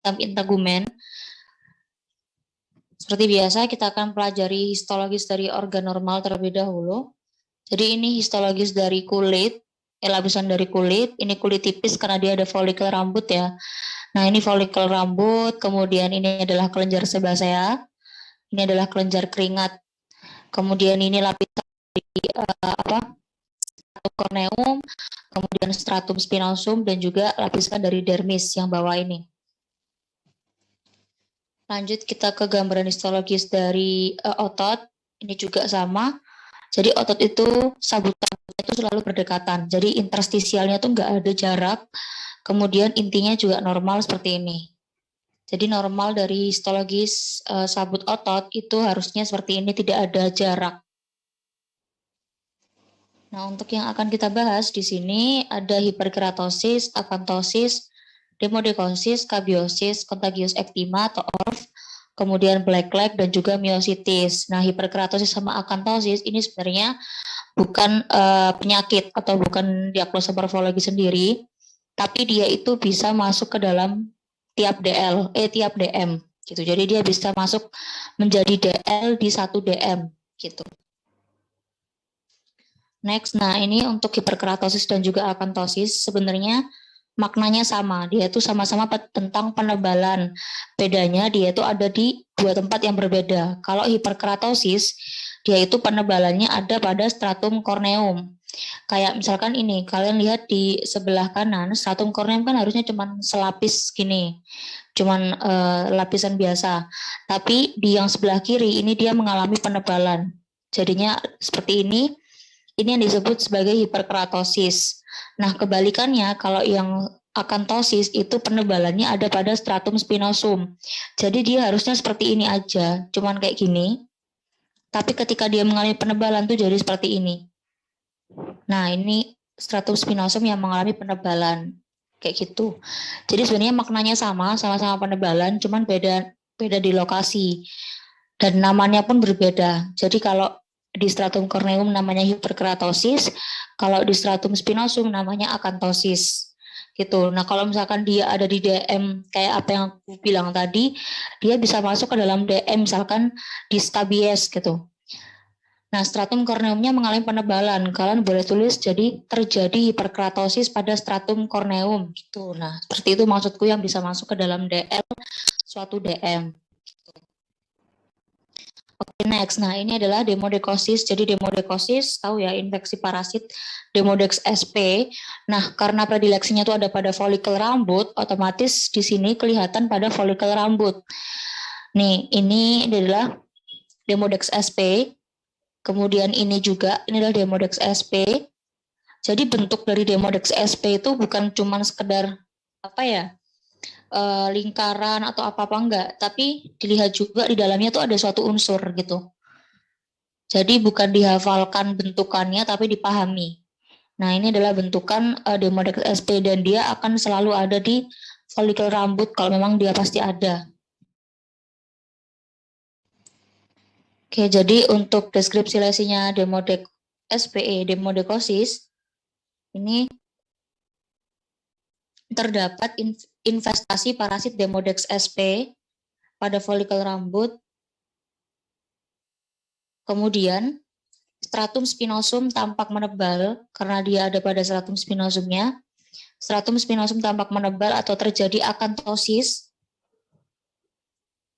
integumen. Seperti biasa, kita akan pelajari histologis dari organ normal terlebih dahulu. Jadi ini histologis dari kulit, lapisan dari kulit. Ini kulit tipis karena dia ada folikel rambut ya. Nah ini folikel rambut, kemudian ini adalah kelenjar sebasea, ini adalah kelenjar keringat. Kemudian ini lapisan dari stratum corneum, kemudian stratum spinosum, dan juga lapisan dari dermis yang bawah ini. Lanjut kita ke gambaran histologis dari otot. Ini juga sama. Jadi otot itu sabut-sabutnya itu selalu berdekatan. Jadi interstisialnya tuh nggak ada jarak. Kemudian intinya juga normal seperti ini. Jadi normal dari histologis sabut otot itu harusnya seperti ini, tidak ada jarak. Nah, untuk yang akan kita bahas di sini ada hiperkeratosis, akantosis, demodekosis, kabiosis, contagious ectima atau ORF, kemudian black leg dan juga myositis. Nah, hiperkeratosis sama akantosis ini sebenarnya bukan penyakit atau bukan diagnosa morfologi sendiri, tapi dia itu bisa masuk ke dalam tiap DM gitu. Jadi dia bisa masuk menjadi DL di 1 DM gitu. Next, nah ini untuk hiperkeratosis dan juga akantosis sebenarnya maknanya sama. Dia itu sama-sama tentang penebalan. Bedanya dia itu ada di 2 tempat yang berbeda. Kalau hiperkeratosis, dia itu penebalannya ada pada stratum corneum. Kayak misalkan ini, kalian lihat di sebelah kanan, stratum corneum kan harusnya cuma selapis gini. Cuman lapisan biasa. Tapi di yang sebelah kiri ini dia mengalami penebalan. Jadinya seperti ini. Ini yang disebut sebagai hiperkeratosis. Nah, kebalikannya kalau yang akantosis itu penebalannya ada pada stratum spinosum. Jadi dia harusnya seperti ini aja, cuman kayak gini. Tapi ketika dia mengalami penebalan tuh jadi seperti ini. Nah, ini stratum spinosum yang mengalami penebalan kayak gitu. Jadi sebenarnya maknanya sama penebalan, cuman beda di lokasi. Dan namanya pun berbeda. Jadi kalau di stratum corneum namanya hiperkeratosis, kalau di stratum spinosum namanya akantosis. Gitu. Nah, kalau misalkan dia ada di DM kayak apa yang aku bilang tadi, dia bisa masuk ke dalam DM misalkan di scabies gitu. Nah, stratum corneumnya mengalami penebalan. Kalian boleh tulis jadi terjadi hiperkeratosis pada stratum corneum gitu. Nah, seperti itu maksudku yang bisa masuk ke dalam DL suatu DM. Oke, next. Nah, ini adalah demodekosis. Jadi demodekosis, tahu ya, infeksi parasit Demodex sp. Nah, karena predileksinya itu ada pada folikel rambut, otomatis di sini kelihatan pada folikel rambut. Nih, ini adalah Demodex sp. Kemudian ini juga, ini adalah Demodex sp. Jadi bentuk dari Demodex sp itu bukan cuma sekedar apa ya, lingkaran atau apa-apa enggak, tapi dilihat juga di dalamnya tuh ada suatu unsur gitu. Jadi bukan dihafalkan bentukannya tapi dipahami. Nah, ini adalah bentukan Demodex sp dan dia akan selalu ada di folikel rambut kalau memang dia pasti ada. Oke, jadi untuk deskripsi lesinya Demodex sp, demodekosis, ini terdapat investasi parasit Demodex sp pada folikel rambut. Kemudian stratum spinosum tampak menebal karena dia ada pada stratum spinosumnya. Stratum spinosum tampak menebal atau terjadi akantosis.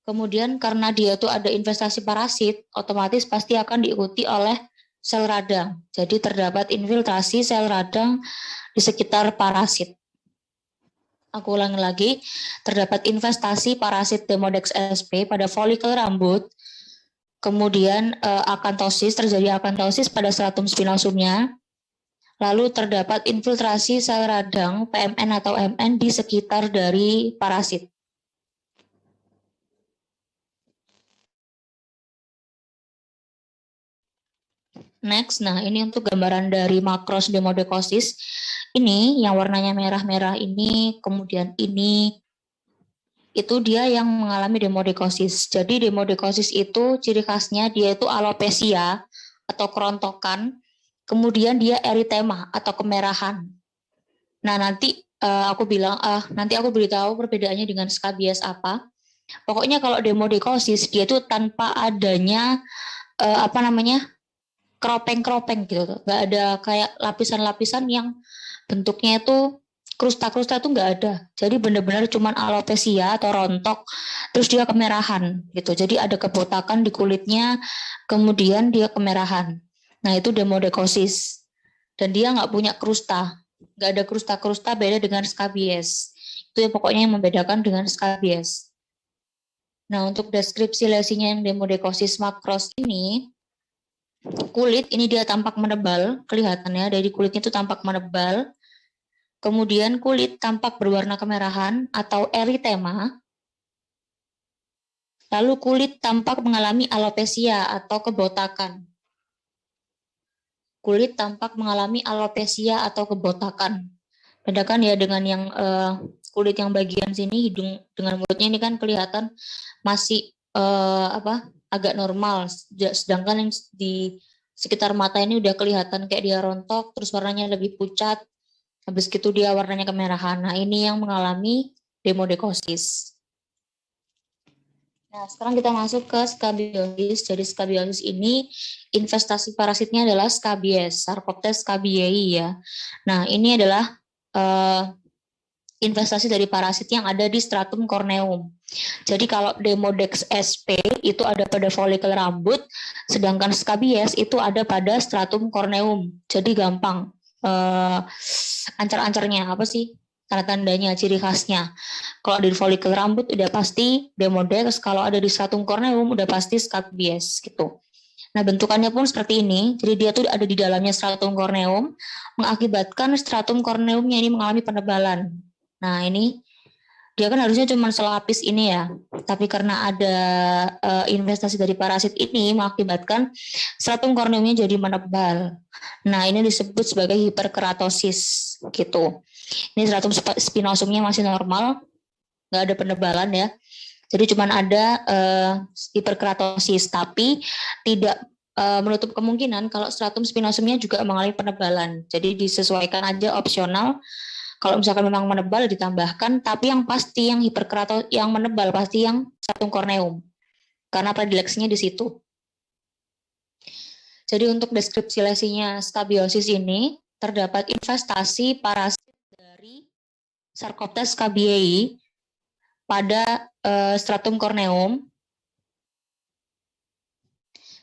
Kemudian karena dia tuh ada investasi parasit, otomatis pasti akan diikuti oleh sel radang. Jadi terdapat infiltrasi sel radang di sekitar parasit. Aku ulangi lagi, terdapat investasi parasit Demodex sp pada folikel rambut. Kemudian akantosis, terjadi akantosis pada stratum spinosumnya. Lalu terdapat infiltrasi sel radang PMN atau MN di sekitar dari parasit. Next, nah ini untuk gambaran dari makros demodekosis. Ini yang warnanya merah-merah ini, kemudian ini, itu dia yang mengalami demodekosis. Jadi demodekosis itu ciri khasnya dia itu alopecia atau kerontokan, kemudian dia eritema atau kemerahan. Nah, nanti aku bilang, nanti aku beritahu perbedaannya dengan skabies apa. Pokoknya kalau demodekosis dia tuh tanpa adanya apa namanya kropeng-kropeng gitu tuh. Nggak ada kayak lapisan-lapisan yang bentuknya itu krusta-krusta tuh nggak ada. Jadi benar-benar cuman alopecia atau rontok, terus dia kemerahan gitu. Jadi ada kebotakan di kulitnya, kemudian dia kemerahan. Nah itu demodekosis. Dan dia nggak punya krusta. Nggak ada krusta-krusta, beda dengan skabies. Itu yang pokoknya yang membedakan dengan skabies. Nah untuk deskripsi lesinya yang demodekosis makros ini, kulit ini dia tampak menebal, kelihatannya dari kulitnya itu tampak menebal. Kemudian kulit tampak berwarna kemerahan atau eritema. Lalu kulit tampak mengalami alopecia atau kebotakan. Kulit tampak mengalami alopecia atau kebotakan. Bedakan ya dengan yang kulit yang bagian sini, hidung dengan mulutnya ini kan kelihatan masih agak normal. Sedangkan yang di sekitar mata ini udah kelihatan kayak dia rontok, terus warnanya lebih pucat. Habis gitu dia warnanya kemerahan. Nah ini yang mengalami demodekosis. Nah, sekarang kita masuk ke skabiosis. Jadi skabiosis ini investasi parasitnya adalah skabies, Sarcoptes scabiei ya. Nah, ini adalah investasi dari parasit yang ada di stratum corneum. Jadi kalau Demodex sp itu ada pada folikel rambut, sedangkan skabies itu ada pada stratum corneum. Jadi gampang ancar-ancarnya apa sih? Tanda-tandanya, ciri khasnya. Kalau di folikel rambut udah pasti Demodex, kalau ada di stratum corneum udah pasti skabies gitu. Nah, bentukannya pun seperti ini. Jadi dia tuh ada di dalamnya stratum corneum, mengakibatkan stratum corneumnya ini mengalami penebalan. Nah, ini dia kan harusnya cuma selapis ini ya, tapi karena ada investasi dari parasit ini mengakibatkan stratum corneumnya jadi menebal. Nah, ini disebut sebagai hiperkeratosis gitu. Ini stratum spinosumnya masih normal, nggak ada penebalan ya. Jadi cuma ada hiperkeratosis, tapi tidak menutup kemungkinan kalau stratum spinosumnya juga mengalami penebalan. Jadi disesuaikan aja opsional. Kalau misalkan memang menebal ditambahkan, tapi yang pasti yang hiperkeratos yang menebal pasti yang stratum corneum. Karena predileksinya di situ. Jadi untuk deskripsi lesinya skabiosis ini terdapat investasi parasit dari Sarcoptes scabiei pada stratum corneum.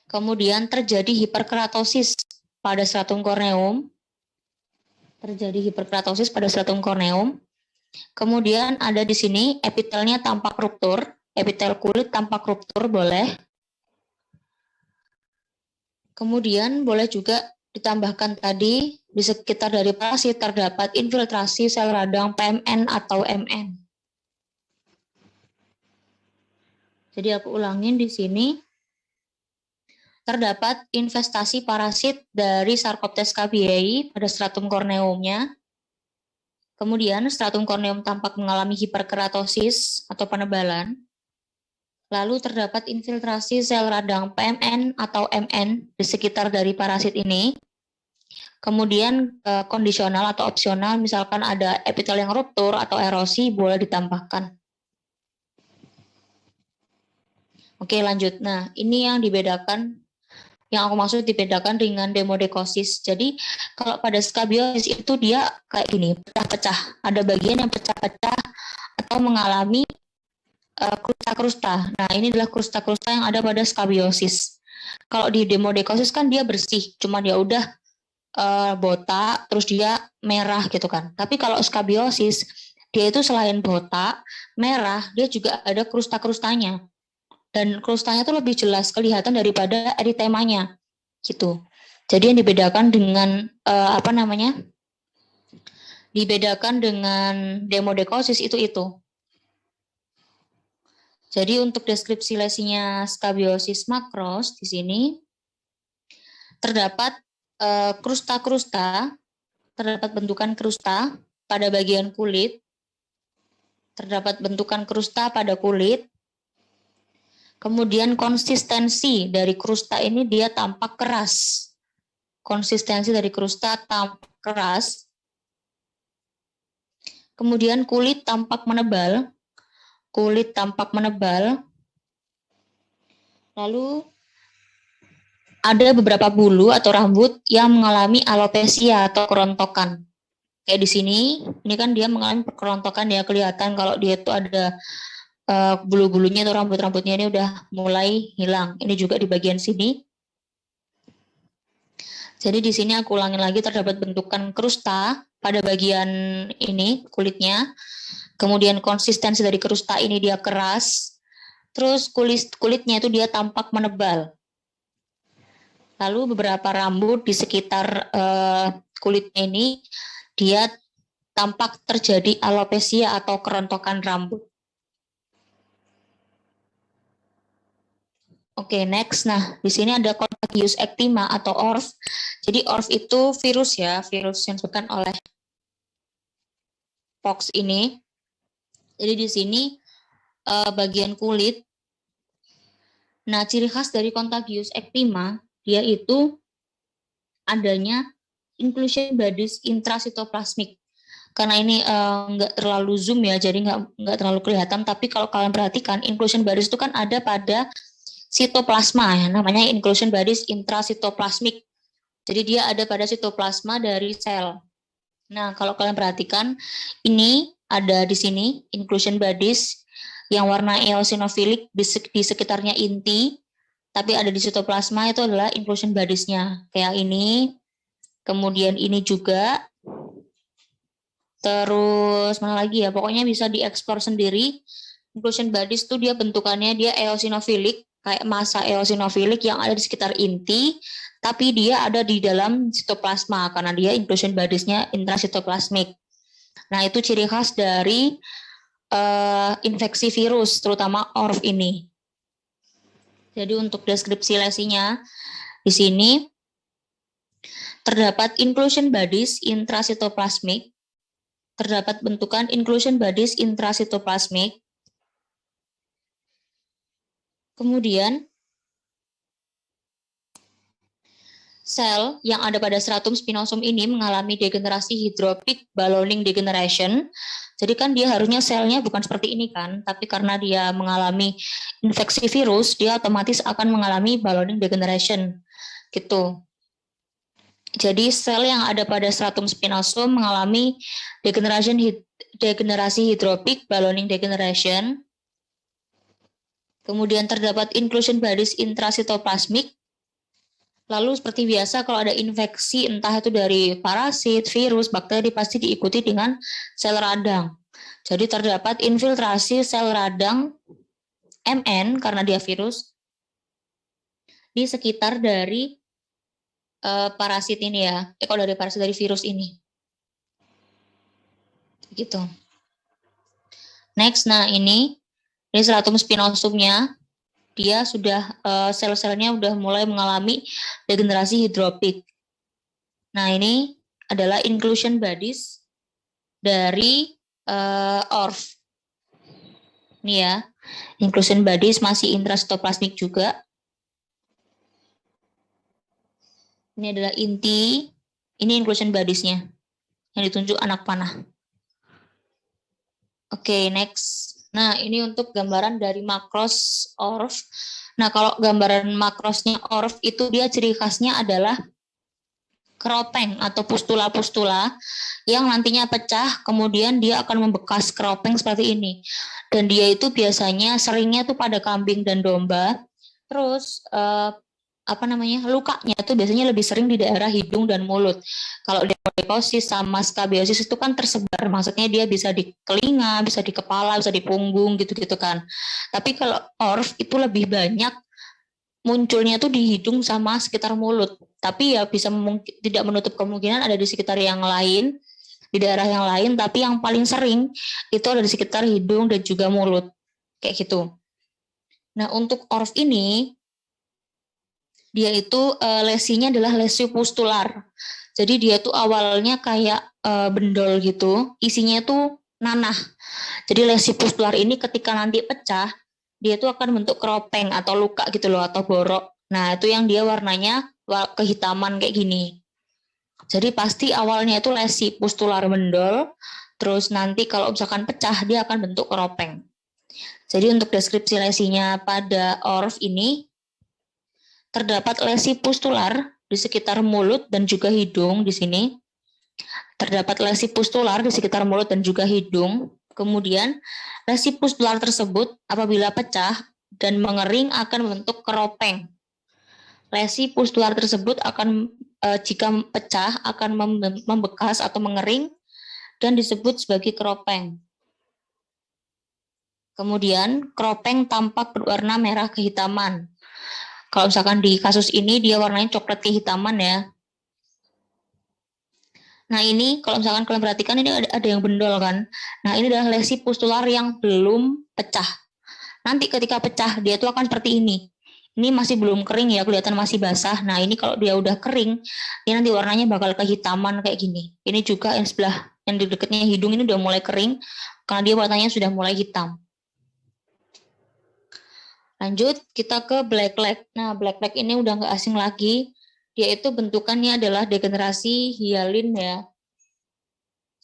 Kemudian terjadi hiperkeratosis pada stratum corneum. Kemudian ada di sini epitelnya tampak ruptur, epitel kulit tampak ruptur boleh. Kemudian boleh juga ditambahkan tadi di sekitar dari parasit terdapat infiltrasi sel radang PMN atau MN. Jadi aku ulangin di sini. Terdapat investasi parasit dari Sarcoptes scabiei pada stratum corneumnya. Kemudian stratum corneum tampak mengalami hiperkeratosis atau penebalan. Lalu terdapat infiltrasi sel radang PMN atau MN di sekitar dari parasit ini. Kemudian kondisional atau opsional, misalkan ada epitel yang ruptur atau erosi, boleh ditambahkan. Oke, lanjut. Nah, ini yang dibedakan, yang aku maksud dibedakan dengan demodekosis. Jadi kalau pada skabiosis itu dia kayak gini, pecah-pecah. Ada bagian yang pecah-pecah atau mengalami krusta-krusta. Nah, ini adalah krusta-krusta yang ada pada skabiosis. Kalau di demodekosis kan dia bersih, cuma dia udah botak, terus dia merah gitu kan. Tapi kalau skabiosis, dia itu selain botak, merah, dia juga ada krusta-krustanya. Dan krustanya itu lebih jelas kelihatan daripada eritemanya gitu. Jadi yang dibedakan dengan dibedakan dengan demodekosis itu. Jadi untuk deskripsi lesinya skabiosis makros di sini terdapat krusta-krusta, terdapat bentukan krusta pada bagian kulit, terdapat bentukan krusta pada kulit. Kemudian konsistensi dari krusta ini dia tampak keras. Konsistensi dari krusta tampak keras. Kemudian kulit tampak menebal. Kulit tampak menebal. Lalu ada beberapa bulu atau rambut yang mengalami alopecia atau kerontokan. Kayak di sini, ini kan dia mengalami kerontokan, ya kelihatan kalau dia itu ada bulu-bulunya atau rambut-rambutnya ini udah mulai hilang. Ini juga di bagian sini. Jadi di sini aku ulangin lagi, terdapat bentukan krusta pada bagian ini kulitnya. Kemudian konsistensi dari krusta ini dia keras. Terus kulitnya itu dia tampak menebal. Lalu beberapa rambut di sekitar kulitnya ini dia tampak terjadi alopecia atau kerontokan rambut. Oke, next. Nah, di sini ada Contagious eczema atau ORF. Jadi ORF itu virus ya, virus yang disebabkan oleh pox ini. Jadi di sini bagian kulit. Nah, ciri khas dari Contagious eczema dia itu adanya inclusion bodies intrasitoplasmic. Karena ini nggak terlalu zoom ya, jadi nggak terlalu kelihatan. Tapi kalau kalian perhatikan, inclusion bodies itu kan ada pada sitoplasma ya, namanya inclusion bodies intrasitoplasmic. Jadi dia ada pada sitoplasma dari sel. Nah, kalau kalian perhatikan, ini ada di sini inclusion bodies yang warna eosinophilic di sekitarnya inti, tapi ada di sitoplasma itu adalah inclusion bodies-nya. Kayak ini, kemudian ini juga, terus mana lagi ya, pokoknya bisa dieksplor sendiri. Inclusion bodies itu dia bentukannya dia eosinophilic, kayak massa eosinophilic yang ada di sekitar inti, tapi dia ada di dalam sitoplasma karena dia inclusion bodies-nya intrasitoplasmic. Nah, itu ciri khas dari infeksi virus, terutama ORF ini. Jadi untuk deskripsi lesinya, di sini terdapat inclusion bodies intrasitoplasmic, terdapat bentukan inclusion bodies intrasitoplasmic. Kemudian sel yang ada pada stratum spinosum ini mengalami degenerasi hydrophic ballooning degeneration. Jadi kan dia harusnya selnya bukan seperti ini kan, tapi karena dia mengalami infeksi virus, dia otomatis akan mengalami ballooning degeneration. Gitu. Jadi sel yang ada pada stratum spinosum mengalami degenerasi hydrophic ballooning degeneration. Kemudian terdapat inclusion bodies intrasitoplasmic. Lalu seperti biasa kalau ada infeksi entah itu dari parasit, virus, bakteri pasti diikuti dengan sel radang. Jadi terdapat infiltrasi sel radang MN karena dia virus di sekitar dari parasit ini ya. Kalau dari parasit dari virus ini. Gitu. Next, nah ini stratum spinosumnya. Dia sudah sel-selnya sudah mulai mengalami degenerasi hidropik. Nah, ini adalah inclusion bodies dari ORF. Ini ya, inclusion bodies masih intrasitoplasmik juga. Ini adalah inti, ini inclusion bodies-nya yang ditunjuk anak panah. Oke, next. Nah, ini untuk gambaran dari makros ORF. Nah, kalau gambaran makrosnya ORF itu dia ciri khasnya adalah keropeng atau pustula-pustula yang nantinya pecah, kemudian dia akan membekas keropeng seperti ini. Dan dia itu biasanya seringnya tuh pada kambing dan domba. Terus lukanya tuh biasanya lebih sering di daerah hidung dan mulut. Kalau dermatikosis sama skabiosis itu kan tersebar, maksudnya dia bisa di telinga, bisa di kepala, bisa di punggung gitu-gitu kan. Tapi kalau ORF itu lebih banyak munculnya tuh di hidung sama sekitar mulut. Tapi ya bisa tidak menutup kemungkinan ada di sekitar yang lain, di daerah yang lain, tapi yang paling sering itu ada di sekitar hidung dan juga mulut. Kayak gitu. Nah, untuk ORF ini dia itu lesinya adalah lesi pustular. Jadi dia tuh awalnya kayak bendol gitu, isinya tuh nanah. Jadi lesi pustular ini ketika nanti pecah, dia tuh akan bentuk keropeng atau luka gitu loh, atau borok. Nah, itu yang dia warnanya kehitaman kayak gini. Jadi pasti awalnya itu lesi pustular bendol, Terus nanti kalau misalkan pecah, dia akan bentuk keropeng. Jadi untuk deskripsi lesinya pada ORF ini, terdapat lesi pustular di sekitar mulut dan juga hidung di sini. Terdapat lesi pustular di sekitar mulut dan juga hidung. Kemudian lesi pustular tersebut apabila pecah dan mengering akan membentuk keropeng. Lesi pustular tersebut akan jika pecah akan membekas atau mengering dan disebut sebagai keropeng. Kemudian keropeng tampak berwarna merah kehitaman. Kalau misalkan di kasus ini dia warnanya coklat kehitaman ya. Nah ini kalau misalkan kalian perhatikan ini ada yang bendol kan. Nah ini adalah lesi pustular yang belum pecah. Nanti ketika pecah dia tuh akan seperti ini. Ini masih belum kering ya, kelihatan masih basah. Nah ini kalau dia udah kering, dia nanti warnanya bakal kehitaman kayak gini. Ini juga yang sebelah yang di dekatnya hidung ini udah mulai kering karena dia warnanya sudah mulai hitam. Lanjut kita ke black leg. Nah black leg ini udah nggak asing lagi. Dia itu bentukannya adalah degenerasi hialin ya.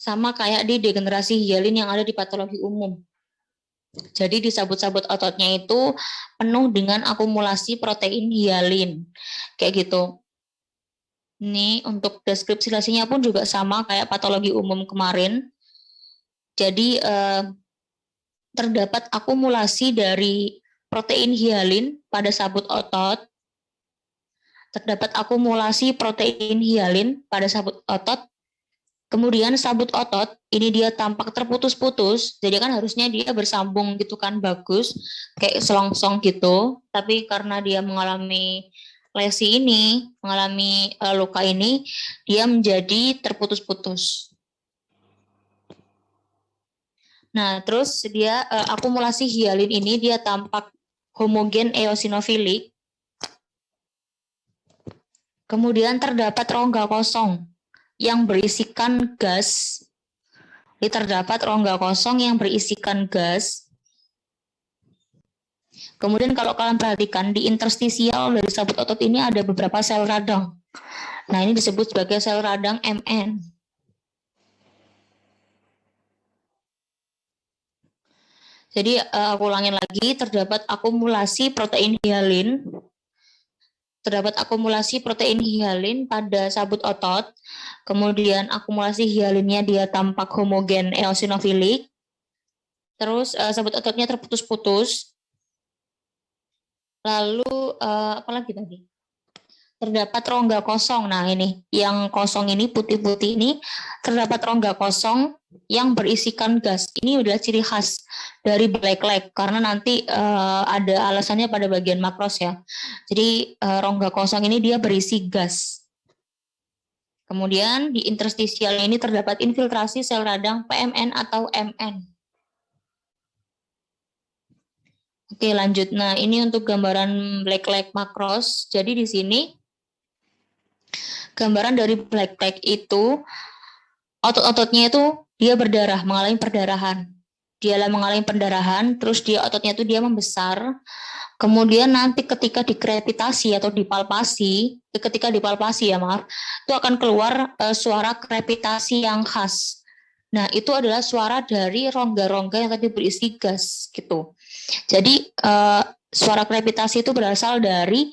Sama kayak di degenerasi hialin yang ada di patologi umum. Jadi di sabut-sabut ototnya itu penuh dengan akumulasi protein hialin. Kayak gitu. Ini untuk deskripsi lesinya pun juga sama kayak patologi umum kemarin. Jadi terdapat akumulasi dari protein hialin pada sabut otot. Terdapat akumulasi protein hialin pada sabut otot. Kemudian sabut otot ini dia tampak terputus-putus, jadi kan harusnya dia bersambung gitu kan bagus, kayak selongsong gitu. Tapi karena dia mengalami lesi ini, mengalami luka ini, dia menjadi terputus-putus. Nah, terus dia akumulasi hialin ini dia tampak homogen eosinofilik. Kemudian terdapat rongga kosong yang berisikan gas. Jadi terdapat rongga kosong yang berisikan gas. Kemudian kalau kalian perhatikan di interstisial dari sabut otot ini ada beberapa sel radang. Nah ini disebut sebagai sel radang MN. Jadi aku ulangin lagi, terdapat akumulasi protein hialin. Terdapat akumulasi protein hialin pada sabut otot. Kemudian akumulasi hialinnya dia tampak homogen eosinofilik. Terus sabut ototnya terputus-putus. Lalu apa lagi tadi? Terdapat rongga kosong. Nah ini, yang kosong ini putih-putih ini terdapat rongga kosong yang berisikan gas. Ini udah ciri khas dari black leg karena nanti ada alasannya pada bagian makros ya. Jadi rongga kosong ini dia berisi gas. Kemudian di interstisial ini terdapat infiltrasi sel radang PMN atau MN. Oke lanjut. Nah ini untuk gambaran black leg makros. Jadi di sini gambaran dari black leg itu otot-ototnya itu dia berdarah, mengalami perdarahan. Dia mengalami perdarahan, terus dia ototnya itu dia membesar. Kemudian nanti ketika dikrepitasi atau dipalpasi, ketika dipalpasi ya maaf, itu akan keluar suara krepitasi yang khas. Nah itu adalah suara dari rongga-rongga yang tadi berisi gas gitu. Jadi suara krepitasi itu berasal dari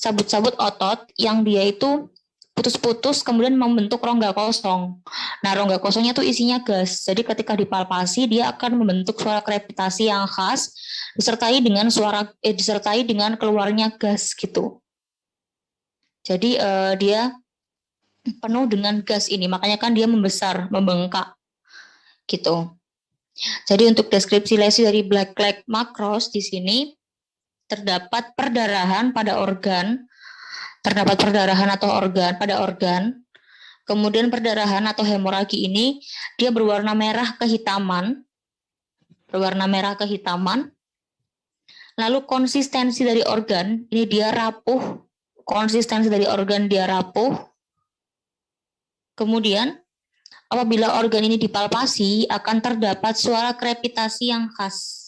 sabut-sabut otot yang dia itu putus-putus kemudian membentuk rongga kosong. Nah, rongga kosongnya tuh isinya gas. Jadi ketika dipalpasi dia akan membentuk suara krepitasi yang khas disertai dengan keluarnya gas gitu. Jadi dia penuh dengan gas ini, makanya kan dia membesar, membengkak gitu. Jadi untuk deskripsi lesi dari black leg makros di sini terdapat perdarahan pada organ, terdapat perdarahan atau organ pada organ. Kemudian perdarahan atau hemoragi ini dia berwarna merah kehitaman, Lalu konsistensi dari organ ini dia rapuh, Kemudian apabila organ ini dipalpasi akan terdapat suara krepitasi yang khas.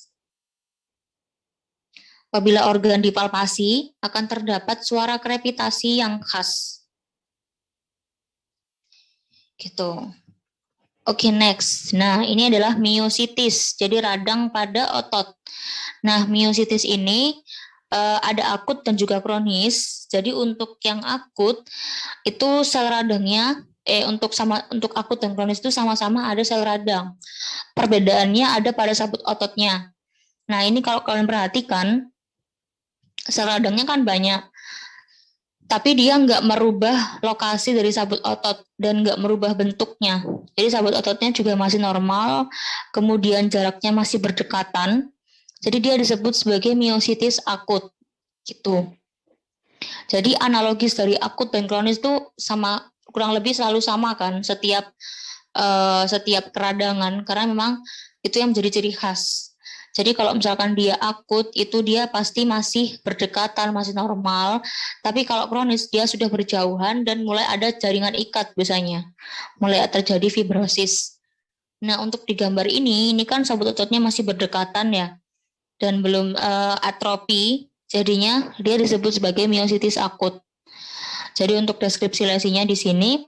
Apabila organ dipalpasi akan terdapat suara krepitasi yang khas. Gitu. Oke, next. Nah, ini adalah miositis, jadi radang pada otot. Nah, miositis ini ada akut dan juga kronis. Jadi untuk yang akut itu sel radangnya untuk akut dan kronis itu sama-sama ada sel radang. Perbedaannya ada pada sabut ototnya. Nah, ini kalau kalian perhatikan, sel radangnya kan banyak. Tapi dia nggak merubah lokasi dari sabut otot dan nggak merubah bentuknya. Jadi sabut ototnya juga masih normal, kemudian jaraknya masih berdekatan. Jadi dia disebut sebagai miositis akut, gitu. Jadi analogis dari akut dan kronis itu sama, kurang lebih selalu sama kan setiap keradangan, karena memang itu yang menjadi ciri khas. Jadi kalau misalkan dia akut, itu dia pasti masih berdekatan, masih normal. Tapi kalau kronis, dia sudah berjauhan dan mulai ada jaringan ikat biasanya. Mulai terjadi fibrosis. Nah, untuk di gambar ini kan sabut ototnya masih berdekatan ya. Dan belum atrofi, jadinya dia disebut sebagai miositis akut. Jadi untuk deskripsi lesinya di sini,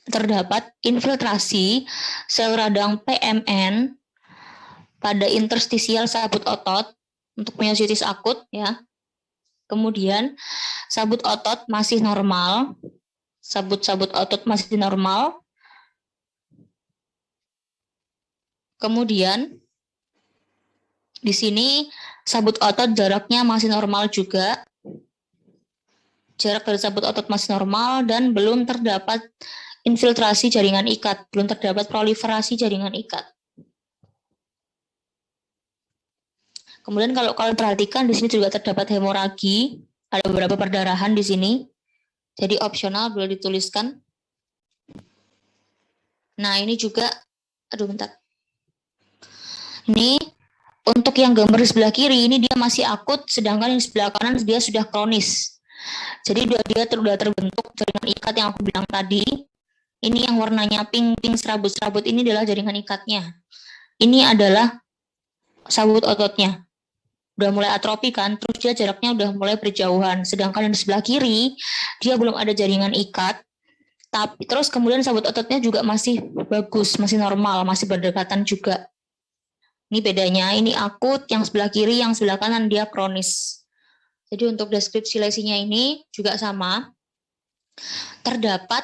terdapat infiltrasi sel radang PMN pada interstisial sabut otot untuk miositis akut ya. Kemudian sabut otot masih normal, sabut-sabut otot masih normal. Kemudian di sini sabut otot jaraknya masih normal juga. Jarak dari sabut otot masih normal dan belum terdapat infiltrasi jaringan ikat, belum terdapat proliferasi jaringan ikat. Kemudian kalau kalian perhatikan di sini juga terdapat hemoragi, ada beberapa perdarahan di sini. Jadi opsional boleh dituliskan. Nah, ini juga bentar. Ini untuk yang gambar di sebelah kiri ini dia masih akut, sedangkan yang sebelah kanan dia sudah kronis. Jadi dia sudah terbentuk jaringan ikat yang aku bilang tadi. Ini yang warnanya pink serabut-serabut ini adalah jaringan ikatnya. Ini adalah sabut ototnya. Udah mulai atrofi kan, terus dia jaraknya udah mulai berjauhan. Sedangkan yang di sebelah kiri, dia belum ada jaringan ikat, tapi terus kemudian sabut ototnya juga masih bagus, masih normal, masih berdekatan juga. Ini bedanya, ini akut, yang sebelah kiri, yang sebelah kanan dia kronis. Jadi untuk deskripsi lesinya ini juga sama. Terdapat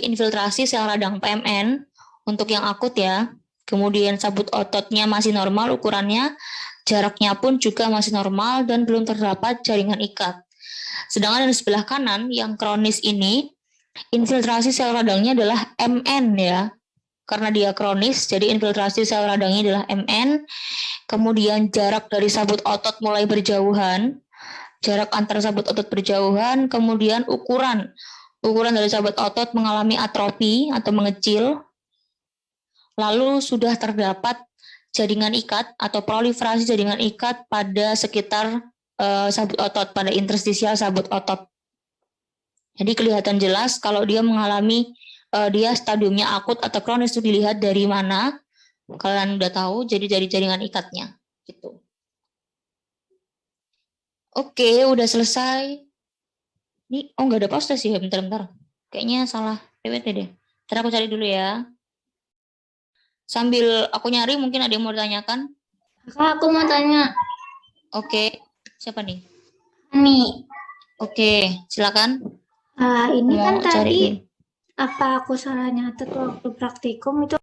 infiltrasi sel radang PMN untuk yang akut ya. Kemudian sabut ototnya masih normal ukurannya, jaraknya pun juga masih normal dan belum terdapat jaringan ikat. Sedangkan di sebelah kanan yang kronis ini, infiltrasi sel radangnya adalah MN ya. Karena dia kronis, jadi infiltrasi sel radangnya adalah MN. Kemudian jarak dari sabut otot mulai berjauhan, jarak antar sabut otot berjauhan, kemudian ukuran dari sabut otot mengalami atrofi atau mengecil, lalu sudah terdapat jaringan ikat atau proliferasi jaringan ikat pada sekitar sabut otot, pada interstisial sabut otot. Jadi kelihatan jelas kalau dia mengalami dia stadiumnya akut atau kronis itu dilihat dari mana. Kalian udah tahu, jadi dari jaringan ikatnya gitu. Oke, udah selesai. Ini nggak ada pause sih ya, bentar. Kayaknya salah PPT deh. Ntar aku cari dulu ya. Sambil aku nyari, mungkin ada yang mau ditanyakan? Kak, aku mau tanya. Oke, siapa nih? Nih. Oke, silakan. Ini Mau kan tadi cari dulu. apa aku salah nyatet waktu praktikum itu